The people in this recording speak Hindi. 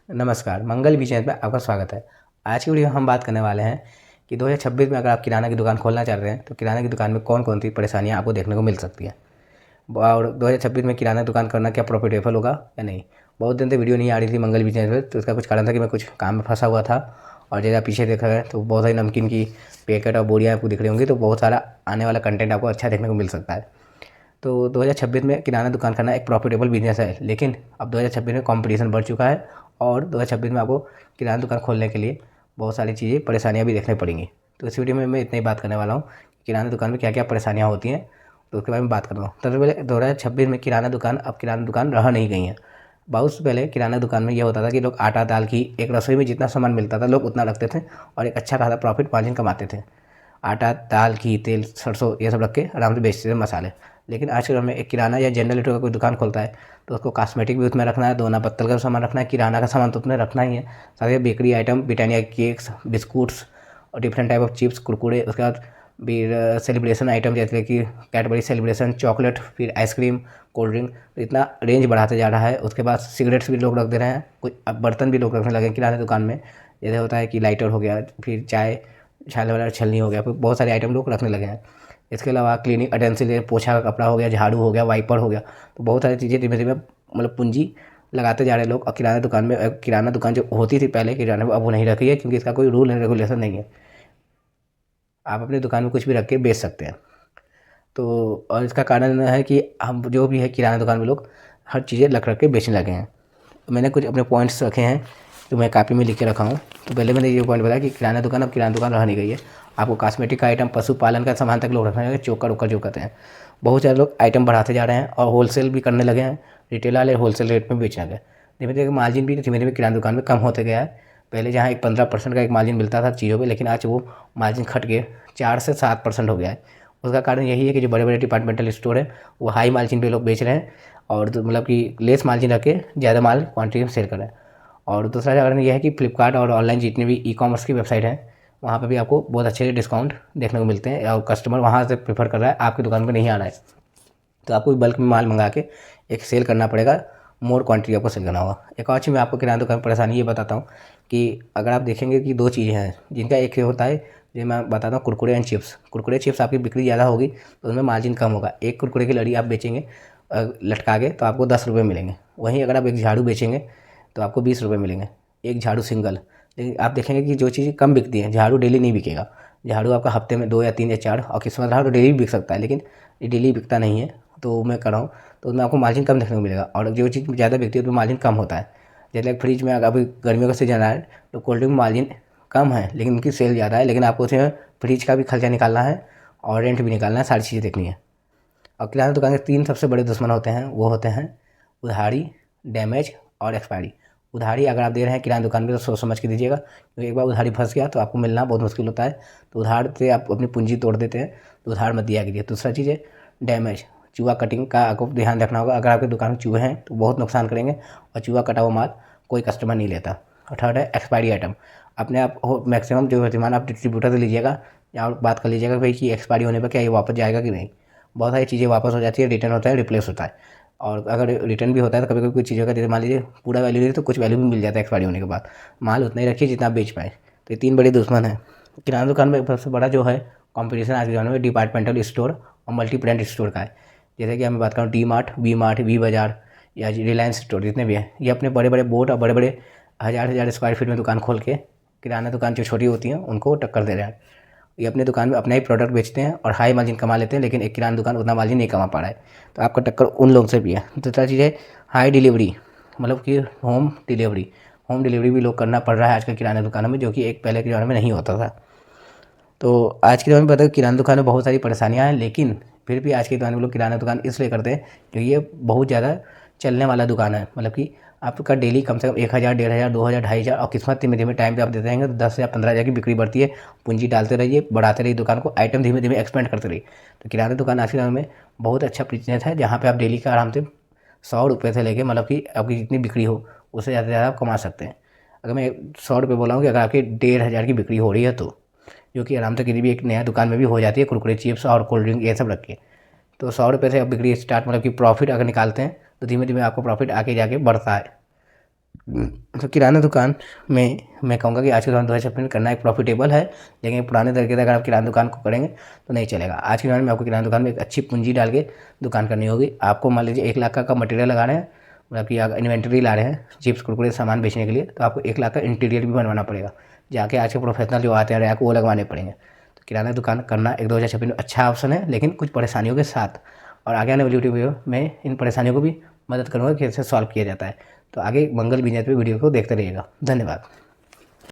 नमस्कार, मंगल बिज़नेस में आपका स्वागत है। आज की वीडियो में हम बात करने वाले हैं कि 2026 में अगर आप किराना की दुकान खोलना चाह रहे हैं, तो किराना की दुकान में कौन-कौन सी परेशानियाँ आपको देखने को मिल सकती हैं। और 2026 में किराना दुकान करना क्या प्रॉफिटेबल होगा या नहीं। बहुत दिन से वीडियो नहीं आ रही थी मंगल बिज़नेस में, तो इसका कुछ कारण था कि मैं कुछ काम में फँसा हुआ था। और जैसे आप पीछे देखा है तो बहुत सारी नमकीन की पैकेट और बोरियाँ आपको दिख रही होंगी, तो बहुत सारा आने वाला कंटेंट आपको अच्छा देखने को मिल सकता है। तो 2026 में किराना दुकान करना एक प्रॉफिटेबल बिजनेस है, लेकिन अब 2026 में कंपटीशन बढ़ चुका है और 2026 में आपको किराना दुकान खोलने के लिए बहुत सारी चीज़ें परेशानियां भी देखनी पड़ेंगी। तो इस वीडियो में मैं इतना ही बात करने वाला हूँ कि किराना दुकान में क्या क्या परेशानियाँ होती हैं, तो उसके बारे में बात कर रहा हूँ। सबसे पहले 2026 में किराना दुकान अब किराना दुकान रह नहीं गई है। बहुत से पहले किराना दुकान में यह होता था कि लोग आटा दाल की एक रसोई में जितना सामान मिलता था लोग उतना रखते थे और एक अच्छा खासा प्रॉफिट मार्जिन कमाते थे। आटा दाल घी तेल सरसों ये सब रख के आराम से बेचते थे मसाले। लेकिन आज के दौर में एक किराना या जनरल का कोई दुकान खोलता है तो उसको कॉस्मेटिक भी उसमें रखना है, दोना पत्तल का सामान रखना है, किराना का सामान तो उसमें रखना ही है। साथ ही bakery item Britannia cakes biscuits और different type of chips Kurkure, उसके बाद फिर सेलिब्रेशन आइटम जैसे कि कैडबरी सेलिब्रेशन चॉकलेट, फिर आइसक्रीम कोल्ड ड्रिंक। तो इतना रेंज बढ़ाते जा रहा है। उसके बाद सिगरेट्स भी लोग रख दे रहे हैं, कुछ अब बर्तन भी लोग रखने लगे हैं किराना दुकान में। जैसे होता है कि लाइटर हो गया, फिर चाय छानने वाला छलनी हो गया, फिर बहुत सारे आइटम लोग रखने लगे हैं। इसके अलावा क्लीनिंग अटेंसिल पोछा का कपड़ा हो गया, झाड़ू हो गया, वाइपर हो गया। तो बहुत सारी चीज़ें धीमे धीमे मतलब पूंजी लगाते जा रहे हैं लोग। और किराना दुकान में किराना दुकान जो होती थी पहले किराना में, अब वो नहीं रखी है क्योंकि इसका कोई रूल एंड रेगुलेशन नहीं है। आप अपनी दुकान में कुछ भी रख के बेच सकते हैं। तो और इसका कारण है कि हम जो भी है किराना दुकान में लोग हर चीज़ें रख के बेचने लगे हैं। तो मैंने कुछ अपने पॉइंट्स रखे हैं जो मैं कापी में लिख के रखा हूँ। तो पहले मैंने ये पॉइंट बताया कि किराना दुकान अब किराना दुकान रह नहीं गई है। आपको कॉस्मेटिक का आइटम पशुपालन का सामान तक लोग रखने लगे, चोकर वोकर जो कहते हैं। बहुत सारे लोग आइटम बढ़ाते जा रहे हैं और होलसेल भी करने लगे हैं। रिटेल वाले होलसेल रेट में बेचने लगे। धीमे धीमे मार्जिन भी धीमे धीमे किराना दुकान में कम होते गया है। पहले जहाँ एक 15% का एक मार्जिन मिलता था चीज़ों पे, लेकिन आज वो मार्जिन घट के 4 से 7% हो गया है। उसका कारण यही है कि जो बड़े बड़े डिपार्टमेंटल स्टोर है वो हाई मार्जिन पे लोग बेच रहे हैं और तो मतलब कि लेस मार्जिन रख के ज़्यादा माल क्वांटिटी में सेल कर रहे हैं। और दूसरा कारण यह है कि फ्लिपकार्ट और ऑनलाइन जितने भी ई कॉमर्स की वेबसाइट हैं वहाँ पे भी आपको बहुत अच्छे डिस्काउंट देखने को मिलते हैं और कस्टमर वहाँ से प्रेफर कर रहा है, आपकी दुकान पर नहीं आ रहा है। तो आपको बल्क में माल मंगा के एक सेल करना पड़ेगा, मोर क्वांटिटी आपको सेल करना होगा। एक और चीज़ मैं आपको किराना दुकान में परेशानी ये बताता हूँ कि अगर आप देखेंगे कि दो चीज़ें हैं जिनका एक ये होता है, जो मैं बताता हूँ Kurkure and chips. Kurkure chips आपकी बिक्री ज़्यादा होगी तो उसमें मार्जिन कम होगा। एक कुरकुरे की लड़ी आप बेचेंगे लटका के तो आपको 10 रुपये मिलेंगे। वहीं अगर आप एक झाड़ू बेचेंगे तो आपको 20 रुपये मिलेंगे, एक झाड़ू सिंगल। लेकिन आप देखेंगे कि जो चीज़ कम बिकती है, झाड़ू डेली नहीं बिकेगा। झाड़ू आपका हफ्ते में 2 या 3 या 4 और किस्मत रहा तो डेली भी बिक सकता है, लेकिन ये डेली बिकता नहीं है। तो मैं कर रहा हूँ तो उसमें आपको मार्जिन कम देखने को मिलेगा और जो चीज़ ज़्यादा बिकती है उसमें मार्जिन कम होता है। जैसे फ्रिज में अगर अभी गर्मियों का सीजन आ रहा है तो कोल्ड ड्रिंक में मार्जिन कम है लेकिन उनकी सेल ज़्यादा है, लेकिन आपको उसमें फ्रिज का भी खर्चा निकालना है और रेंट भी निकालना है, सारी चीज़ें देखनी है। और किराना दुकान के 3 सबसे बड़े दुश्मन होते हैं, वो होते हैं उधारी, डैमेज और एक्सपायरी। उधारी अगर आप दे रहे हैं किराना दुकान में तो सोच समझ के दीजिएगा, क्योंकि एक बार उधारी फंस गया तो आपको मिलना बहुत मुश्किल होता है। तो उधार से आप अपनी पूंजी तोड़ देते हैं, तो उधार मत दिया कीजिए। दूसरा चीज़ है डैमेज, चूहा कटिंग का आपको ध्यान रखना होगा। अगर आपकी दुकान में चूहे हैं तो बहुत नुकसान करेंगे और चूहा कटा हुआ माल कोई कस्टमर नहीं लेता। और थर्ड है एक्सपायरी आइटम। अपने आप हो मैक्सिमम जो सामान आप डिस्ट्रीब्यूटर से लीजिएगा या और बात कर लीजिएगा भाई कि एक्सपायरी होने पर क्या ये वापस जाएगा कि नहीं। बहुत सारी चीज़ें वापस हो जाती है, रिटर्न होता है, रिप्लेस होता है। और अगर रिटर्न भी होता है तो कभी कभी कुछ चीज़ों का जैसे मान लीजिए पूरा वैल्यू नहीं तो कुछ वैल्यू भी मिल जाता है एक्सपायरी होने के बाद। माल उतना ही रखिए जितना आप बेच पाए। तो ये 3 बड़े दुश्मन हैं। किराना दुकान में सबसे बड़ा जो है कंपटीशन आज के ज़माने में डिपार्टमेंटल स्टोर और मल्टी ब्रांड स्टोर का है। जैसे कि मैं बात करूँ डी मार्ट, वी बाज़ार या रिलायंस स्टोर जितने भी हैं, ये अपने बड़े बड़े बोर्ड और बड़े बड़े हज़ार हज़ार स्क्वायर फीट में दुकान खोल के किराना दुकान जो छोटी होती हैं उनको टक्कर दे रहे हैं। ये अपनी दुकान में अपना ही प्रोडक्ट बेचते हैं और हाई मार्जिन कमा लेते हैं, लेकिन एक किराना दुकान उतना मार्जिन नहीं कमा पा रहा है। तो आपका टक्कर उन लोगों से भी है। दूसरा चीज़ है हाई डिलीवरी, मतलब कि होम डिलीवरी भी लोग करना पड़ रहा है आजकल किराना दुकानों में, जो कि एक पहले के ज़माने में नहीं होता था। तो आज के दौर में पता है किराना दुकान में बहुत सारी परेशानियाँ हैं, लेकिन फिर भी आज के दौर में लोग किराना दुकान इसलिए करते हैं क्योंकि ये बहुत ज़्यादा चलने वाला दुकान है। मतलब कि आपका डेली कम से कम 1,000 1,500 2,000 2,500 और किस्मत धीमे धीमे टाइम पे आप देते रहेंगे तो 10 या 15,000 की बिक्री बढ़ती है। पूंजी डालते रहिए, बढ़ाते रहिए दुकान को, आइटम धीमे धीमे एक्सपेंड करते रहिए। तो किराना दुकान आज के दौर में बहुत अच्छा बिजनेस है जहाँ पे आप डेली का आराम से 100 रुपये से लेके मतलब कि आपकी जितनी बिक्री हो उससे ज़्यादा से ज़्यादा आप कमा सकते हैं। अगर मैं 100 रुपये बोला हूँ कि अगर आपकी 1,500 की बिक्री हो रही है तो, जो कि आराम से किसी भी एक नया दुकान में भी हो जाती है, कुरकुरे चिप्स और कोल्ड ड्रिंक ये सब रख के। तो 100 रुपये से आप बिक्री स्टार्ट मतलब कि प्रॉफिट अगर निकालते हैं तो धीमे धीमे आपको प्रॉफिट आगे जाके बढ़ता है। तो किराना दुकान में मैं कहूँगा कि आज के दौरान 2026 में करना एक प्रॉफिटेबल है, लेकिन पुराने तरीके से अगर आप किराना दुकान को करेंगे तो नहीं चलेगा। आज के दौरान में आपको किराना दुकान में एक अच्छी पूंजी डाल के दुकान करनी होगी। आपको मान लीजिए 1 लाख का मटेरियल लगा रहे हैं, मतलब कि इन्वेंट्री ला रहे हैं चिप्स कुरकुरे सामान बेचने के लिए, तो आपको 1 लाख का इंटीरियर भी बनवाना पड़ेगा, जाके आज के प्रोफेशनल जो आते हैं रैक वो लगवाने पड़ेंगे। तो किराना दुकान करना एक 2026 में अच्छा ऑप्शन है, लेकिन कुछ परेशानियों के साथ। और आगे आने वाली वीडियो में इन परेशानियों को भी मदद करूँगा कि कैसे सॉल्व किया जाता है। तो आगे मंगल बिजनेस पे वीडियो को देखते रहिएगा। धन्यवाद।